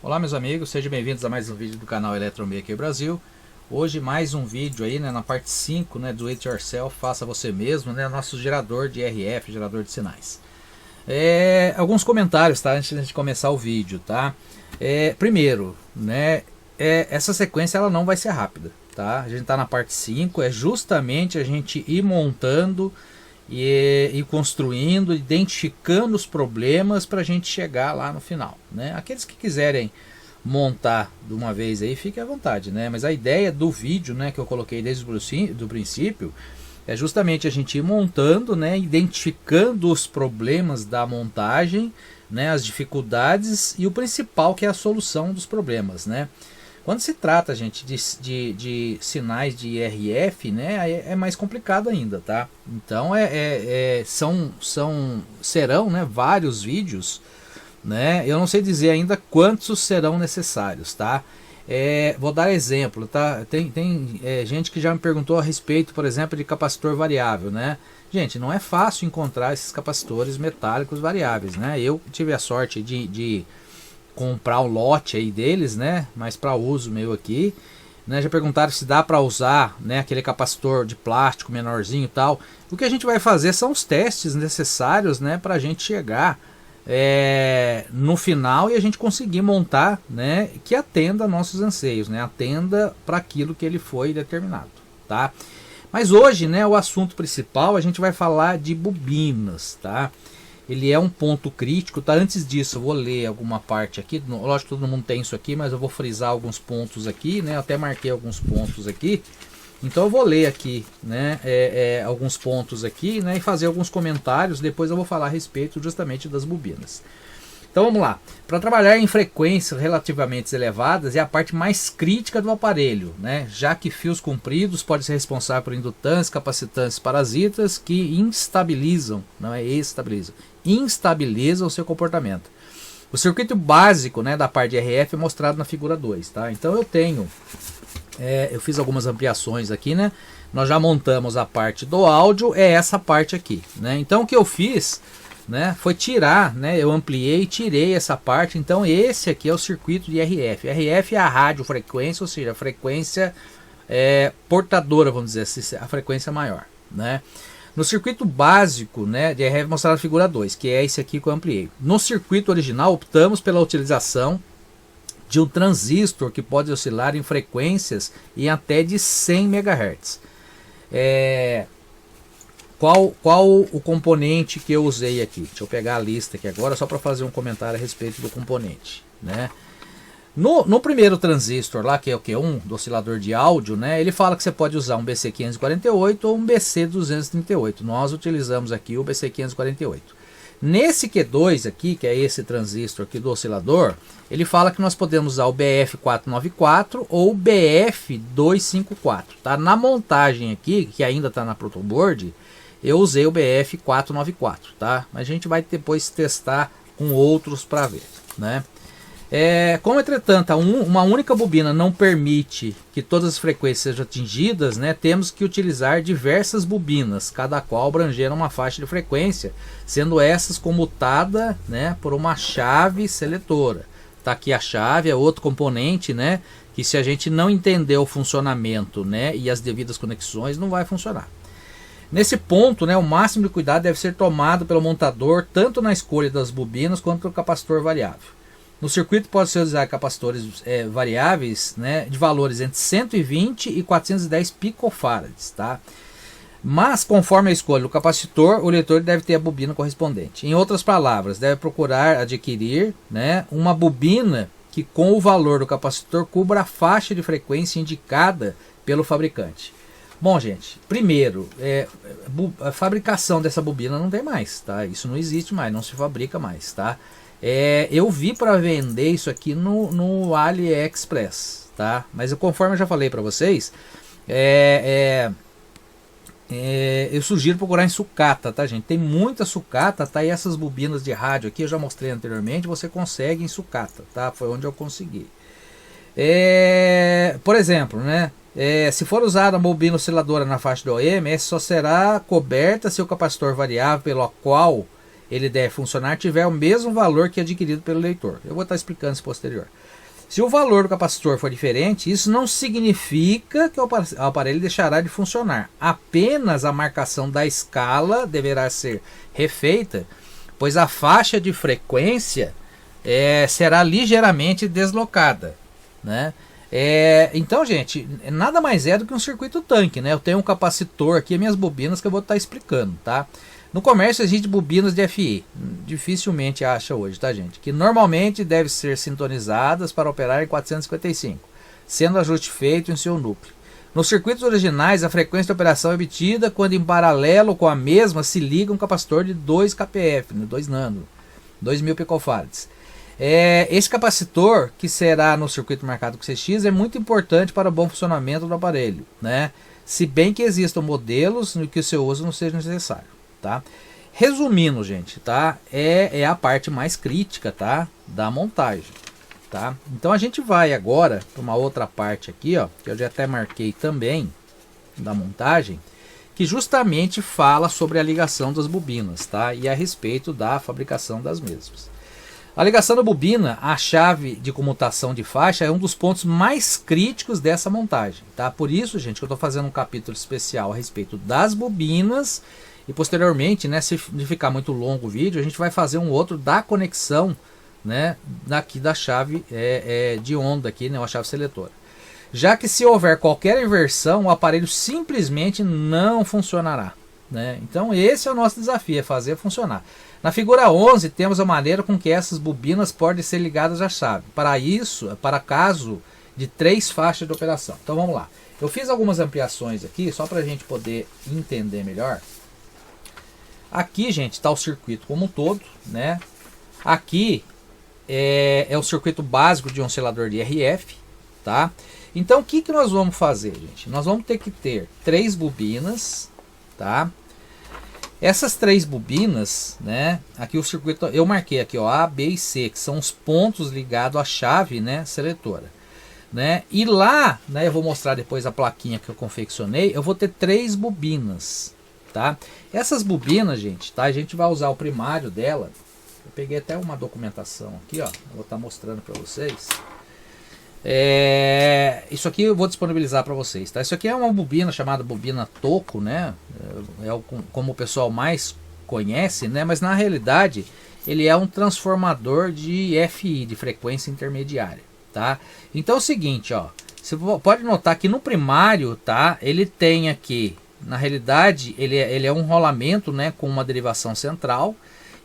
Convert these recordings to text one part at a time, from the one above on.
Olá meus amigos, sejam bem-vindos a mais um vídeo do canal Eletromaker Brasil. Hoje mais um vídeo aí, né, na parte 5, né, do It Yourself, faça você mesmo, né, nosso gerador de RF, gerador de sinais. Alguns comentários, tá, antes de começar o vídeo, tá? Primeiro, né, essa sequência ela não vai ser rápida, tá? A gente tá na parte 5, é justamente a gente ir montando e construindo, identificando os problemas para a gente chegar lá no final, né? Aqueles que quiserem montar de uma vez aí, fiquem à vontade, né? Mas a ideia do vídeo, né, que eu coloquei desde o princípio, é justamente a gente ir montando, né, identificando os problemas da montagem, né, as dificuldades e o principal, que é a solução dos problemas, né? Quando se trata, gente, de sinais de RF, né, é mais complicado ainda, tá? Então serão, né, vários vídeos, né? Eu não sei dizer ainda quantos serão necessários, tá? Vou dar exemplo, tá? Tem gente que já me perguntou a respeito, por exemplo, de capacitor variável, né? Gente, não é fácil encontrar esses capacitores metálicos variáveis, né? Eu tive a sorte de comprar um lote aí deles, né, mas para uso meu aqui, né? Já perguntaram se dá para usar, né, aquele capacitor de plástico menorzinho e tal. O que a gente vai fazer são os testes necessários, né, para a gente chegar no final e a gente conseguir montar, né, que atenda nossos anseios, né, atenda para aquilo que ele foi determinado, tá? Mas hoje, né, o assunto principal, a gente vai falar de bobinas, tá? Ele é um ponto crítico, tá? Antes disso eu vou ler alguma parte aqui, lógico que todo mundo tem isso aqui, mas eu vou frisar alguns pontos aqui, né? Eu até marquei alguns pontos aqui, então eu vou ler aqui, né, alguns pontos aqui, né, e fazer alguns comentários, depois eu vou falar a respeito justamente das bobinas. Então vamos lá. Para trabalhar em frequências relativamente elevadas é a parte mais crítica do aparelho, né? Já que fios compridos podem ser responsáveis por indutâncias, capacitantes, parasitas que instabilizam, não é estabilizam, instabilizam o seu comportamento. O circuito básico, né, da parte de RF é mostrado na figura 2, tá? Então eu tenho, eu fiz algumas ampliações aqui, né? Nós já montamos a parte do áudio, é essa parte aqui, né? Então o que eu fiz, né, foi tirar, né, eu ampliei e tirei essa parte. Então esse aqui é o circuito de RF. RF é a radiofrequência, ou seja, a frequência portadora, vamos dizer assim, a frequência maior, né? No circuito básico, né, de RF mostrado na figura 2, que é esse aqui que eu ampliei. No circuito original optamos pela utilização de um transistor que pode oscilar em frequências em até de 100 MHz. Qual o componente que eu usei aqui? Deixa eu pegar a lista aqui agora só para fazer um comentário a respeito do componente, né? No primeiro transistor lá, que é o Q1 do oscilador de áudio, né, ele fala que você pode usar um BC548 ou um BC238. Nós utilizamos aqui o BC548. Nesse Q2 aqui, que é esse transistor aqui do oscilador, ele fala que nós podemos usar o BF494 ou o BF254. Tá? Na montagem aqui, que ainda está na protoboard, eu usei o BF494, tá? Mas a gente vai depois testar com outros para ver, né? Como entretanto uma única bobina não permite que todas as frequências sejam atingidas, né, temos que utilizar diversas bobinas, cada qual abrangendo uma faixa de frequência, sendo essas comutada, né, por uma chave seletora. Tá aqui a chave, é outro componente, né, que se a gente não entender o funcionamento, né, e as devidas conexões, não vai funcionar. Nesse ponto, né, o máximo de cuidado deve ser tomado pelo montador, tanto na escolha das bobinas quanto do capacitor variável. No circuito pode-se usar capacitores variáveis, né, de valores entre 120 e 410 picofarads, tá? Mas conforme a escolha do capacitor, o leitor deve ter a bobina correspondente. Em outras palavras, deve procurar adquirir, né, uma bobina que com o valor do capacitor cubra a faixa de frequência indicada pelo fabricante. Bom, gente, primeiro, a fabricação dessa bobina não tem mais, tá? Isso não existe mais, não se fabrica mais, tá? Eu vi para vender isso aqui no AliExpress, tá? Mas conforme eu já falei para vocês, Eu sugiro procurar em sucata, tá, gente? Tem muita sucata, tá? E essas bobinas de rádio aqui eu já mostrei anteriormente, você consegue em sucata, tá? Foi onde eu consegui. Por exemplo, né? Se for usada a bobina osciladora na faixa do OM, essa só será coberta se o capacitor variável pelo qual ele deve funcionar tiver o mesmo valor que adquirido pelo leitor. Eu vou estar explicando isso posterior. Se o valor do capacitor for diferente, isso não significa que o aparelho deixará de funcionar. Apenas a marcação da escala deverá ser refeita, pois a faixa de frequência será ligeiramente deslocada, né? Então, gente, nada mais é do que um circuito tanque, né? Eu tenho um capacitor aqui, minhas bobinas que eu vou estar explicando, tá? No comércio existe bobinas de FI, dificilmente acha hoje, tá, gente? Que normalmente devem ser sintonizadas para operar em 455, sendo ajuste feito em seu núcleo. Nos circuitos originais, a frequência de operação é obtida quando em paralelo com a mesma se liga um capacitor de 2 kPf, 2 nano, 2000 picofarads. Esse capacitor, que será no circuito marcado com CX, é muito importante para o bom funcionamento do aparelho, né? Se bem que existam modelos no que o seu uso não seja necessário, tá? Resumindo, gente, tá? É a parte mais crítica, tá? Da montagem, tá? Então a gente vai agora para uma outra parte aqui, ó, que eu já até marquei também da montagem, que justamente fala sobre a ligação das bobinas, tá? E a respeito da fabricação das mesmas. A ligação da bobina à chave de comutação de faixa é um dos pontos mais críticos dessa montagem, tá? Por isso, gente, que eu estou fazendo um capítulo especial a respeito das bobinas e posteriormente, né, se ficar muito longo o vídeo, a gente vai fazer um outro da conexão, né, daqui da chave de onda aqui, né, uma chave seletora. Já que se houver qualquer inversão, o aparelho simplesmente não funcionará, né? Então esse é o nosso desafio, é fazer funcionar. Na figura 11 temos a maneira com que essas bobinas podem ser ligadas à chave. Para isso, para caso de 3 faixas de operação. Então vamos lá. Eu fiz algumas ampliações aqui, só para a gente poder entender melhor. Aqui, gente, está o circuito como um todo, né? Aqui é o circuito básico de um oscilador de RF, tá? Então o que nós vamos fazer, gente? Nós vamos ter que ter 3 bobinas, tá? Essas 3 bobinas, né? Aqui o circuito, eu marquei aqui, ó, A, B e C, que são os pontos ligados à chave, né, seletora, né? E lá, né, eu vou mostrar depois a plaquinha que eu confeccionei, eu vou ter 3 bobinas, tá? Essas bobinas, gente, tá? A gente vai usar o primário dela. Eu peguei até uma documentação aqui, ó, eu vou estar mostrando para vocês. Isso aqui eu vou disponibilizar para vocês, tá? Isso aqui é uma bobina chamada bobina toco, né? Como o pessoal mais conhece, né? Mas na realidade ele é um transformador de FI, de frequência intermediária, tá? Então é o seguinte, ó, você pode notar que no primário, tá? Ele tem aqui, na realidade ele é um rolamento, né? Com uma derivação central.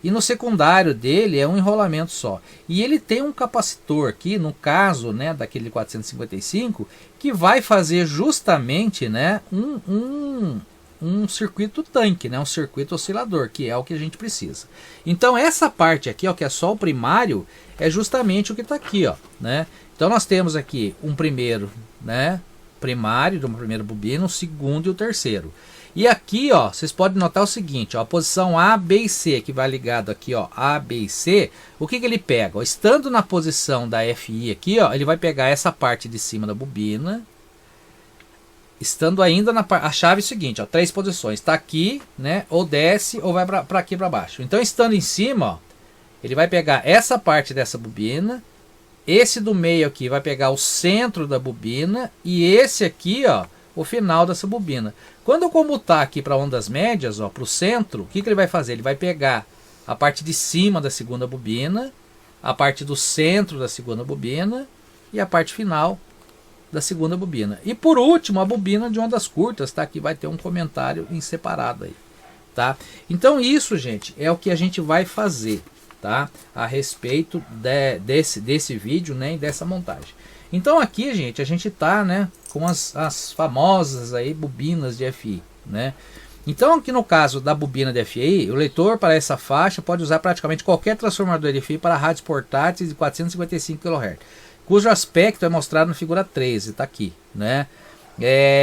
E no secundário dele é um enrolamento só. E ele tem um capacitor aqui, no caso, né, daquele 455, que vai fazer justamente, né, um circuito tanque, né, um circuito oscilador, que é o que a gente precisa. Então essa parte aqui, ó, que é só o primário, é justamente o que está aqui, ó, né? Então nós temos aqui um primeiro, né, primário, de uma primeira bobina, o segundo e o terceiro. E aqui, ó, vocês podem notar o seguinte, ó, a posição A, B e C, que vai ligado aqui, ó, A, B e C, o que ele pega? Ó, estando na posição da FI aqui, ó, ele vai pegar essa parte de cima da bobina, estando ainda na a chave é o seguinte, ó, 3 posições, está aqui, né, ou desce ou vai para aqui para baixo. Então, estando em cima, ó, ele vai pegar essa parte dessa bobina, esse do meio aqui vai pegar o centro da bobina e esse aqui, ó, o final dessa bobina. Quando eu comutar aqui para ondas médias, ó, para o centro, o que ele vai fazer? Ele vai pegar a parte de cima da segunda bobina, a parte do centro da segunda bobina e a parte final da segunda bobina. E por último, a bobina de ondas curtas, tá? Que vai ter um comentário em separado aí, tá? Então isso, gente, é o que a gente vai fazer, tá? A respeito desse vídeo, né? E dessa montagem. Então aqui, gente, a gente tá, né, com as famosas aí bobinas de FI, né? Então aqui no caso da bobina de FI, o leitor para essa faixa pode usar praticamente qualquer transformador de FI para rádios portáteis de 455 kHz, cujo aspecto é mostrado na figura 13, tá aqui, né?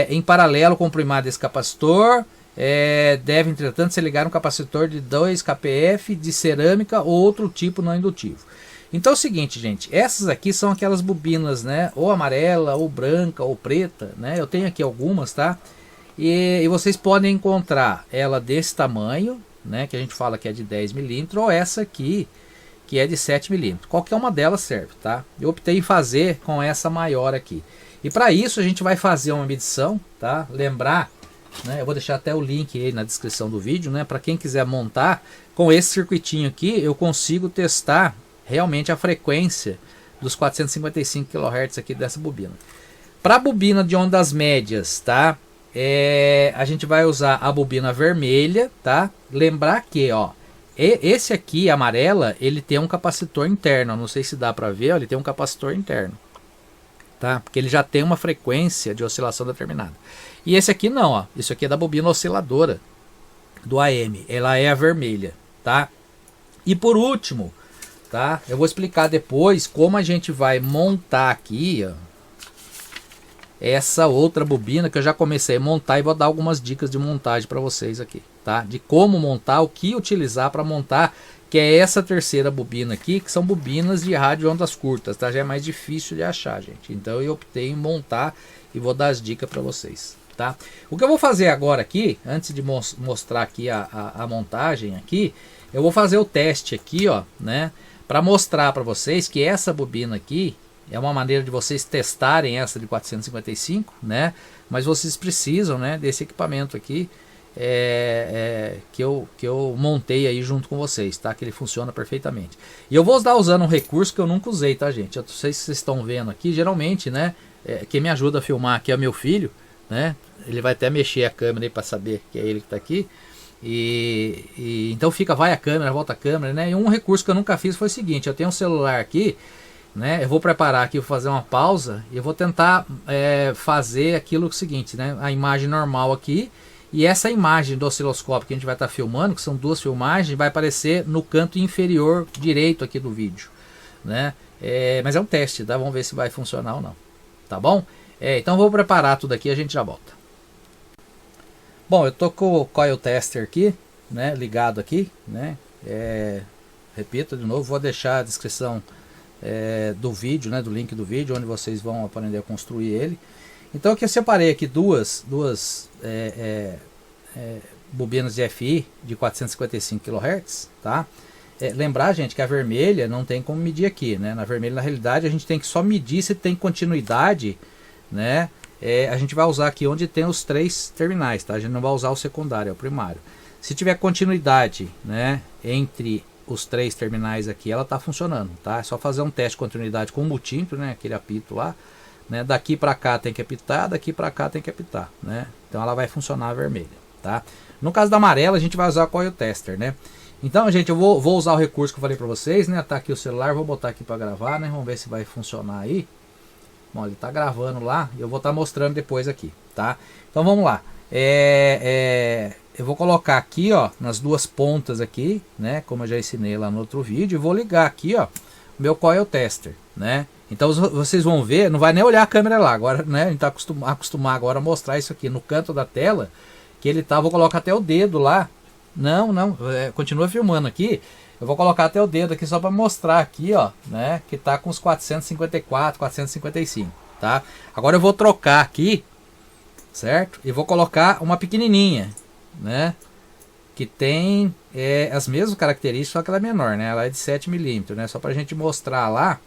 Em paralelo com o primado desse capacitor, deve entretanto ser ligado um capacitor de 2 kPf de cerâmica ou outro tipo não indutivo. Então é o seguinte, gente, essas aqui são aquelas bobinas, né, ou amarela, ou branca, ou preta, né, eu tenho aqui algumas, tá, e vocês podem encontrar ela desse tamanho, né, que a gente fala que é de 10 milímetros, ou essa aqui, que é de 7 milímetros, qualquer uma delas serve, tá, eu optei em fazer com essa maior aqui, e para isso a gente vai fazer uma medição, tá, lembrar, né, eu vou deixar até o link aí na descrição do vídeo, né, para quem quiser montar, com esse circuitinho aqui, eu consigo testar realmente a frequência dos 455 kHz aqui dessa bobina. Para a bobina de ondas médias, tá? A gente vai usar a bobina vermelha, tá? Lembrar que, ó, esse aqui, amarela, ele tem um capacitor interno. Não sei se dá para ver, ó, ele tem um capacitor interno, tá? Porque ele já tem uma frequência de oscilação determinada. E esse aqui não, ó. Isso aqui é da bobina osciladora do AM. Ela é a vermelha, tá? E por último, tá? Eu vou explicar depois como a gente vai montar aqui, ó, essa outra bobina que eu já comecei a montar e vou dar algumas dicas de montagem para vocês aqui, tá? De como montar, o que utilizar para montar, que é essa terceira bobina aqui, que são bobinas de rádio ondas curtas, tá? Já é mais difícil de achar, gente. Então eu optei em montar e vou dar as dicas para vocês, tá? O que eu vou fazer agora aqui, antes de mostrar aqui a montagem aqui, eu vou fazer o teste aqui, ó, né? Para mostrar para vocês que essa bobina aqui é uma maneira de vocês testarem essa de 455, né? Mas vocês precisam, né, desse equipamento aqui que eu montei aí junto com vocês, tá? Que ele funciona perfeitamente. E eu vou estar usando um recurso que eu nunca usei, tá, gente? Eu não sei se vocês estão vendo aqui, geralmente, né? Quem me ajuda a filmar aqui é meu filho, né? Ele vai até mexer a câmera aí para saber que é ele que está aqui. Então vai a câmera, volta a câmera, né? E um recurso que eu nunca fiz foi o seguinte: eu tenho um celular aqui, né? Eu vou preparar aqui, vou fazer uma pausa e eu vou tentar fazer aquilo seguinte, né? A imagem normal aqui, e essa imagem do osciloscópio que a gente vai estar filmando, que são duas filmagens, vai aparecer no canto inferior direito aqui do vídeo, né? Mas é um teste, tá? Vamos ver se vai funcionar ou não, tá bom? Então eu vou preparar tudo aqui e a gente já volta. Bom, eu tô com o coil tester aqui, né, ligado aqui, né, repito de novo, vou deixar a descrição do vídeo, né, do link do vídeo, onde vocês vão aprender a construir ele. Então aqui eu separei aqui duas bobinas de FI de 455 kHz, tá? Lembrar, gente, que a vermelha não tem como medir aqui, né, na vermelha na realidade a gente tem que só medir se tem continuidade, né? A gente vai usar aqui onde tem os 3 terminais, tá? A gente não vai usar o secundário, é o primário. Se tiver continuidade, né, entre os 3 terminais aqui, ela tá funcionando, tá? É só fazer um teste de continuidade com o multímetro, né, aquele apito lá, né? Daqui para cá tem que apitar, daqui para cá tem que apitar, né? Então ela vai funcionar a vermelha, tá? No caso da amarela, a gente vai usar o coil tester, né? Então, gente, eu vou usar o recurso que eu falei para vocês, né? Tá aqui o celular, vou botar aqui para gravar, né? Vamos ver se vai funcionar aí. Bom, ele está gravando lá e eu vou estar mostrando depois aqui, tá? Então vamos lá. Eu vou colocar aqui, ó, nas duas pontas aqui, né? Como eu já ensinei lá no outro vídeo, e vou ligar aqui, ó, o meu coil tester, né? Então vocês vão ver, não vai nem olhar a câmera lá agora, né? A gente tá acostumar agora a mostrar isso aqui no canto da tela, que ele tá, vou colocar até o dedo lá. Não, continua filmando aqui. Eu vou colocar até o dedo aqui só para mostrar aqui, ó, né, que tá com os 454, 455, tá? Agora eu vou trocar aqui, certo? E vou colocar uma pequenininha, né, que tem as mesmas características, só que ela é menor, né? Ela é de 7 milímetros, né? Só para a gente mostrar lá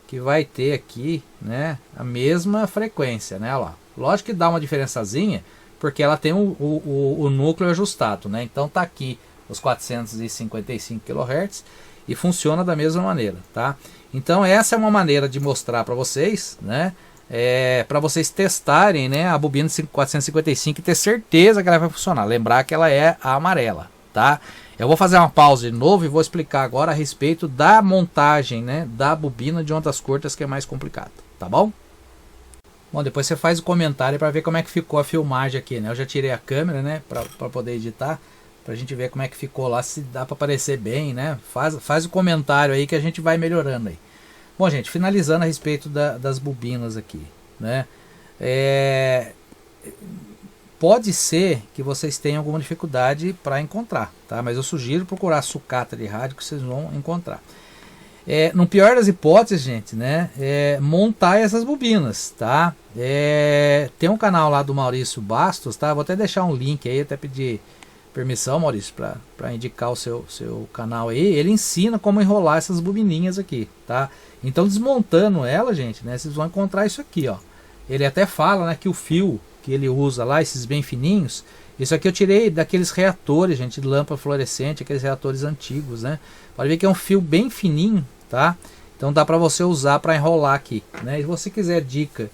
que vai ter aqui, né, a mesma frequência, né? Olha lá. Lógico que dá uma diferençazinha, porque ela tem o núcleo ajustado, né? Então tá aqui os 455 kHz e funciona da mesma maneira, tá? Então essa é uma maneira de mostrar para vocês, né? Para vocês testarem, né, a bobina de 455 e ter certeza que ela vai funcionar. Lembrar que ela é a amarela, tá? Eu vou fazer uma pausa de novo e vou explicar agora a respeito da montagem, né, da bobina de ondas curtas, que é mais complicado, tá bom? Bom, depois você faz o comentário para ver como é que ficou a filmagem aqui, né? Eu já tirei a câmera, né, para poder editar, pra gente ver como é que ficou lá, se dá para aparecer bem, né? Faz o comentário aí que a gente vai melhorando aí. Bom, gente, finalizando a respeito das bobinas aqui, né? pode ser que vocês tenham alguma dificuldade para encontrar, tá? Mas eu sugiro procurar sucata de rádio que vocês vão encontrar. No pior das hipóteses, gente, né, montar essas bobinas, tá? Tem um canal lá do Maurício Bastos, tá? Vou até deixar um link aí, até pedir permissão, Maurício, para indicar o seu canal aí. Ele ensina como enrolar essas bobininhas aqui, tá? Então, desmontando ela, gente, né, vocês vão encontrar isso aqui, ó. Ele até fala, né, que o fio que ele usa lá, esses bem fininhos, isso aqui eu tirei daqueles reatores, gente, de lâmpada fluorescente, aqueles reatores antigos, né? Pode ver que é um fio bem fininho, tá? Então dá para você usar para enrolar aqui, né? E se você quiser dica,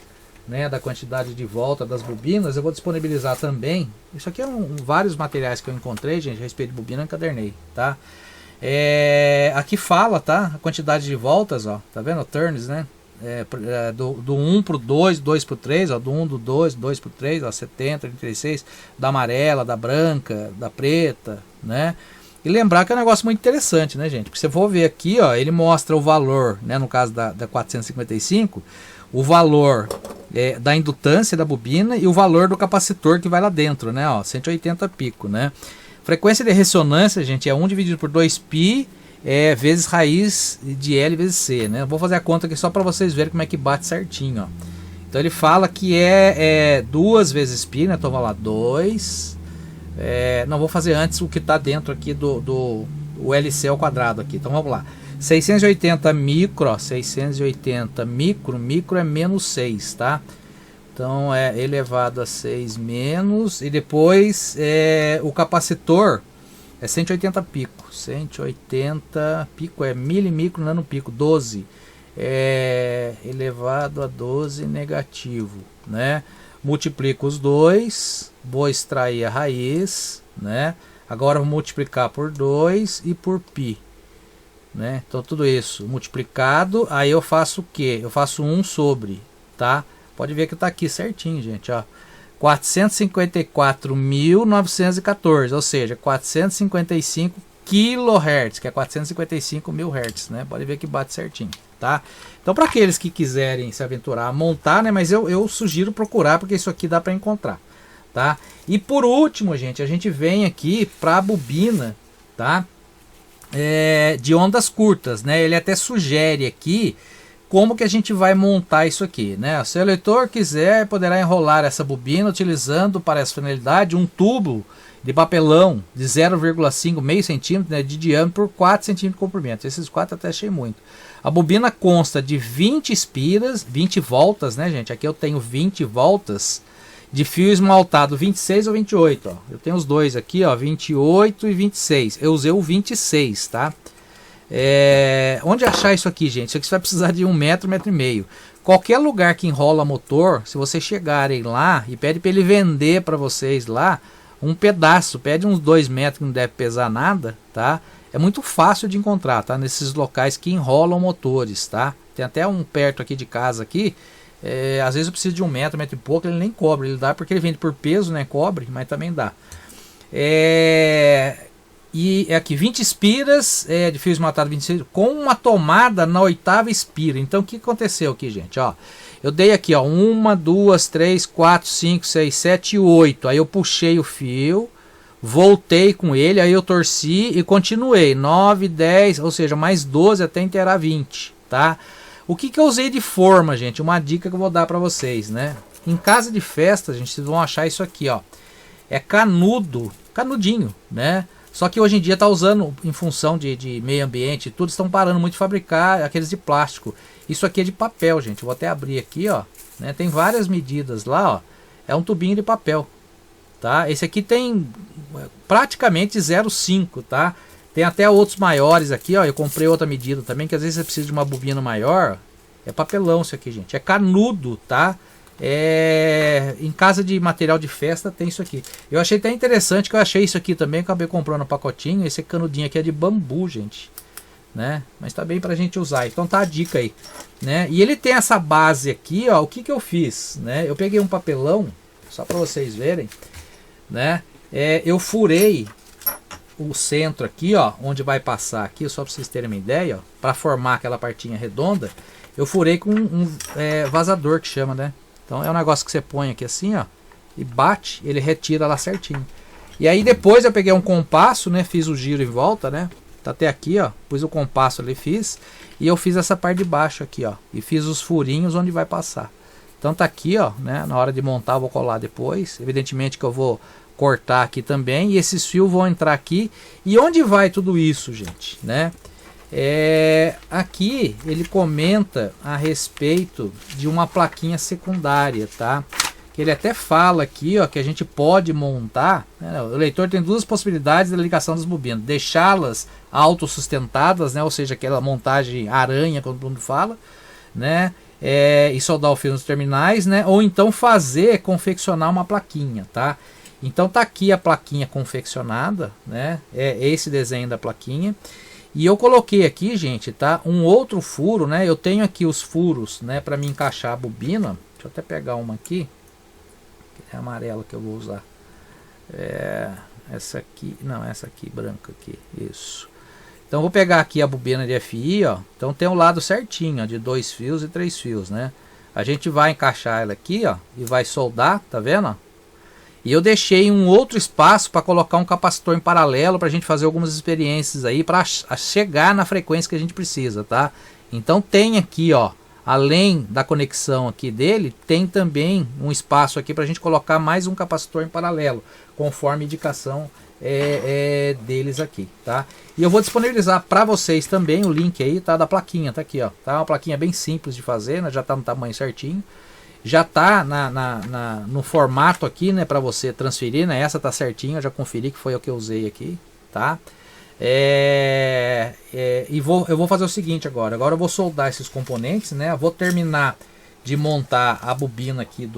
né, da quantidade de volta das bobinas, eu vou disponibilizar também. Isso aqui é vários materiais que eu encontrei, gente, a respeito de bobina, eu encadernei, tá? Aqui fala, tá? A quantidade de voltas, ó, tá vendo? Turns, né? Do 1 pro 2, 2 pro 3, ó, do 1, do 2, 2 pro 3, ó, 70, 36, da amarela, da branca, da preta, né? E lembrar que é um negócio muito interessante, né, gente? Porque você for ver aqui, ó, ele mostra o valor, né, no caso da 455, o valor da indutância da bobina e o valor do capacitor que vai lá dentro, né, ó, 180 pico, né? Frequência de ressonância, gente, é 1 dividido por 2π vezes raiz de L vezes C, né? Vou fazer a conta aqui só para vocês verem como é que bate certinho, ó. Então ele fala que é 2 vezes π, né? Então vamos lá, 2. Não, vou fazer antes o que está dentro aqui do LC ao quadrado aqui. Então vamos lá. 680 micro, ó, 680 micro é menos 6, tá? Então é elevado a 6 menos, e depois o capacitor é 180 pico. 180 pico é milimicro nanopico, 12. Elevado a 12 negativo, né? Multiplico os dois, vou extrair a raiz, né? Agora vou multiplicar por 2 e por π, né? Então tudo isso multiplicado, aí eu faço o que? Eu faço 1 sobre, tá? Pode ver que está aqui certinho, gente, ó. 454.914, ou seja, 455 kHz, que é 455 mil Hz, né? Pode ver que bate certinho, tá? Então, para aqueles que quiserem se aventurar a montar, né? Mas eu sugiro procurar, porque isso aqui dá para encontrar, tá? E por último, gente, a gente vem aqui para a bobina, tá? De ondas curtas, né? Ele até sugere aqui como que a gente vai montar isso aqui, né? Se o leitor quiser, poderá enrolar essa bobina utilizando para essa finalidade um tubo de papelão de 0,5 meio centímetro, né, de diâmetro por 4 centímetros de comprimento. Esses 4 até achei muito. A bobina consta de 20 espiras, 20 voltas, né, gente? Aqui eu tenho 20 voltas de fio esmaltado 26 ou 28, ó. Eu tenho os dois aqui, ó, 28 e 26. Eu usei o 26, tá? Onde achar isso aqui, gente? Isso aqui você vai precisar de 1 metro, 1,5 metro. Qualquer lugar que enrola motor, se vocês chegarem lá e pede para ele vender para vocês lá um pedaço, pede uns 2 metros que não deve pesar nada, tá? É muito fácil de encontrar, tá? Nesses locais que enrolam motores, tá? Tem até um perto aqui de casa aqui. Às vezes eu preciso de 1 metro, 1 metro e pouco, ele nem cobre, ele dá porque ele vende por peso, né? Cobre, mas também dá. E aqui 20 espiras de fio esmaltado 26 com uma tomada na 8ª espira. Então o que aconteceu aqui, gente? Ó, eu dei aqui, ó, 1, 2, 3, 4, 5, 6, 7, 8. Aí eu puxei o fio, voltei com ele, aí eu torci e continuei. 9, 10, ou seja, mais 12 até inteirar 20, tá? O que eu usei de forma, gente? Uma dica que eu vou dar para vocês, né? Em casa de festa, gente, vocês vão achar isso aqui, ó. É canudinho, né? Só que hoje em dia está usando, em função de meio ambiente, tudo estão parando muito de fabricar aqueles de plástico. Isso aqui é de papel, gente. Eu vou até abrir aqui, ó. Né? Tem várias medidas lá, ó. É um tubinho de papel, tá? Esse aqui tem praticamente 0,5, tá? Tem até outros maiores aqui, ó. Eu comprei outra medida também, que às vezes você precisa de uma bobina maior. É papelão isso aqui, gente. É canudo, tá? Em casa de material de festa tem isso aqui. Eu achei até interessante que eu achei isso aqui também, acabei comprando um pacotinho. Esse canudinho aqui é de bambu, gente, né? Mas tá bem pra gente usar. Então tá a dica aí, né? E ele tem essa base aqui, ó. O que eu fiz, né? Eu peguei um papelão, só para vocês verem, né? Eu furei o centro aqui, ó, onde vai passar aqui, só para vocês terem uma ideia, ó, para formar aquela partinha redonda. Eu furei com um vazador que chama, né? Então é um negócio que você põe aqui assim, ó, e bate, ele retira lá certinho. E aí depois eu peguei um compasso, né, fiz o giro em volta, né, tá até aqui, ó, pus o compasso ali, fiz, e eu fiz essa parte de baixo aqui, ó, e fiz os furinhos onde vai passar. Então tá aqui, ó, né, na hora de montar eu vou colar depois, evidentemente que eu vou cortar aqui também, e esses fios vão entrar aqui. E onde vai tudo isso, gente, né? Aqui ele comenta a respeito de uma plaquinha secundária, tá? Que ele até fala aqui, ó, que a gente pode montar, né? O leitor tem duas possibilidades da ligação das bobinas: deixá-las autossustentadas, né? Ou seja, aquela montagem aranha, como todo mundo fala, né? E soldar o fio nos terminais, né? Ou então confeccionar uma plaquinha, tá? Então tá aqui a plaquinha confeccionada, né? É esse desenho da plaquinha. E eu coloquei aqui, gente, tá? Um outro furo, né? Eu tenho aqui os furos, né? Para me encaixar a bobina. Deixa eu até pegar uma aqui. É a amarela que eu vou usar. Essa aqui, não, essa aqui, branca aqui. Isso. Então vou pegar aqui a bobina de FI, ó. Então tem o lado certinho, ó, de 2 fios e 3 fios, né? A gente vai encaixar ela aqui, ó, e vai soldar, tá vendo? E eu deixei um outro espaço para colocar um capacitor em paralelo para a gente fazer algumas experiências aí para chegar na frequência que a gente precisa, tá? Então tem aqui, ó, além da conexão aqui dele, tem também um espaço aqui para a gente colocar mais um capacitor em paralelo, conforme a indicação deles aqui, tá? E eu vou disponibilizar para vocês também o link aí, tá? Da plaquinha, tá aqui, ó, tá? Uma plaquinha bem simples de fazer, né? Já tá no tamanho certinho. Já tá no formato aqui, né, para você transferir, né? Essa tá certinha, eu já conferi que foi o que eu usei aqui, tá? Eu vou fazer o seguinte agora eu vou soldar esses componentes, né? Eu vou terminar de montar a bobina aqui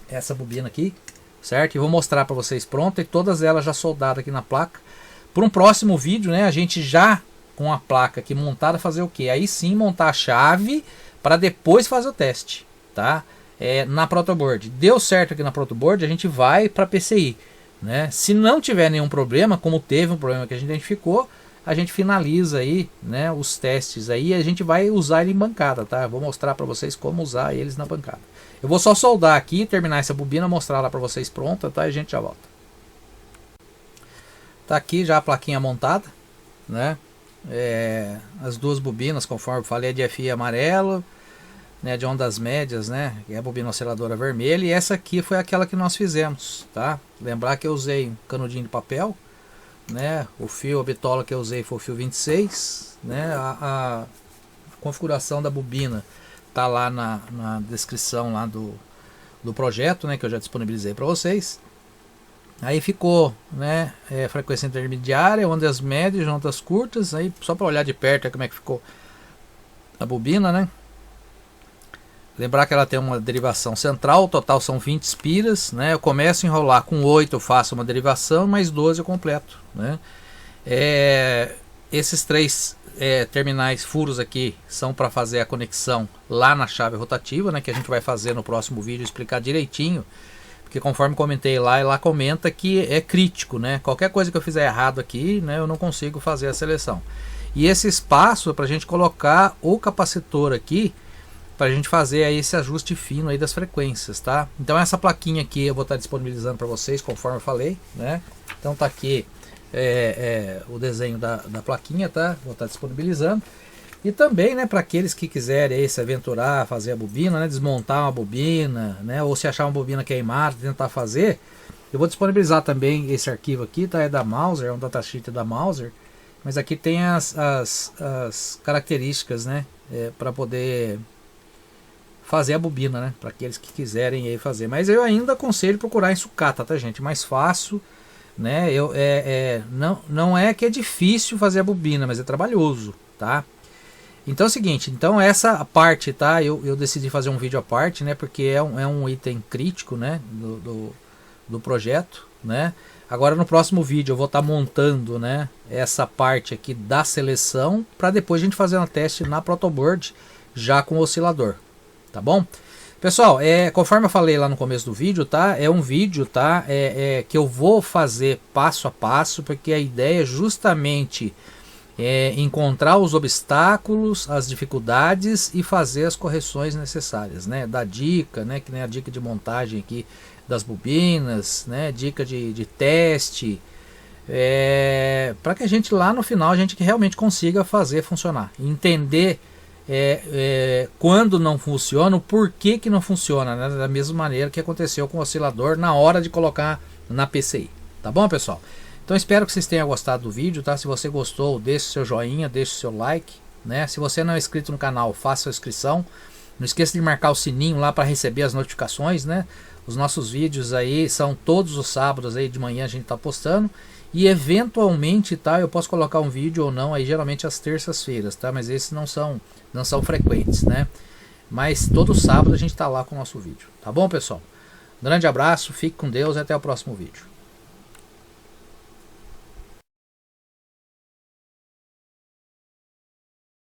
essa bobina aqui, certo? E vou mostrar para vocês pronta e todas elas já soldadas aqui na placa. Por um próximo vídeo, né, a gente já com a placa aqui montada fazer o que? Aí sim montar a chave para depois fazer o teste, tá? Na protoboard. Deu certo aqui na protoboard, a gente vai para PCI, né? Se não tiver nenhum problema, como teve um problema que a gente identificou, a gente finaliza aí, né, os testes aí e a gente vai usar ele em bancada, tá? Eu vou mostrar para vocês como usar eles na bancada. Eu vou só soldar aqui, terminar essa bobina, mostrar lá para vocês pronta, tá? E a gente já volta. Tá aqui já a plaquinha montada, né? As duas bobinas, conforme eu falei, de FI amarelo, né, de ondas médias, né, que é a bobina osciladora vermelha, e essa aqui foi aquela que nós fizemos, tá? Lembrar que eu usei um canudinho de papel, né? O fio, a bitola que eu usei foi o fio 26, né? A configuração da bobina tá lá na descrição lá do projeto, né, que eu já disponibilizei para vocês. Aí ficou, né, frequência intermediária, ondas médias, ondas curtas, aí só para olhar de perto como é que ficou a bobina, né? Lembrar que ela tem uma derivação central, o total são 20 espiras, né? Eu começo a enrolar com 8, eu faço uma derivação, mais 12 eu completo, né? Esses 3 terminais furos aqui são para fazer a conexão lá na chave rotativa, né, que a gente vai fazer no próximo vídeo, explicar direitinho. Porque conforme comentei lá, ela comenta que é crítico, né? Qualquer coisa que eu fizer errado aqui, né, eu não consigo fazer a seleção. E esse espaço é para a gente colocar o capacitor aqui, para a gente fazer aí esse ajuste fino aí das frequências, tá? Então essa plaquinha aqui eu vou estar disponibilizando para vocês, conforme eu falei, né? Então tá aqui o desenho da plaquinha, tá? Vou estar disponibilizando. E também, né, para aqueles que quiserem aí se aventurar, fazer a bobina, né, desmontar uma bobina, né, ou se achar uma bobina queimada, tentar fazer, eu vou disponibilizar também esse arquivo aqui, tá? É da Mouser, é um datasheet da Mouser, mas aqui tem as características, né, para poder fazer a bobina, né, para aqueles que quiserem aí fazer. Mas eu ainda aconselho procurar em sucata, tá, gente? Mais fácil, né? Não é que é difícil fazer a bobina, mas é trabalhoso, tá? Então é o seguinte, então essa parte, tá? Eu decidi fazer um vídeo à parte, né? Porque é um item crítico, né? Do projeto, né? Agora no próximo vídeo eu vou estar montando, né, essa parte aqui da seleção para depois a gente fazer um teste na protoboard já com o oscilador, tá bom? Pessoal, conforme eu falei lá no começo do vídeo, tá? É um vídeo, tá? Que eu vou fazer passo a passo, porque a ideia é justamente encontrar os obstáculos, as dificuldades e fazer as correções necessárias, né? Dar dica, né? Que nem a dica de montagem aqui das bobinas, né? Dica de teste, para que a gente lá no final a gente realmente consiga fazer funcionar, entender quando não funciona, o porquê que não funciona, né? Da mesma maneira que aconteceu com o oscilador na hora de colocar na PCI, tá bom, pessoal? Então espero que vocês tenham gostado do vídeo, tá? Se você gostou, deixe o seu joinha, deixe o seu like, né? Se você não é inscrito no canal, faça a inscrição. Não esqueça de marcar o sininho lá para receber as notificações, né? Os nossos vídeos aí são todos os sábados aí de manhã, a gente tá postando. E eventualmente, tá? Eu posso colocar um vídeo ou não aí, geralmente às terças-feiras, tá? Mas esses não são frequentes, né? Mas todo sábado a gente tá lá com o nosso vídeo, tá bom, pessoal? Um grande abraço, fique com Deus e até o próximo vídeo.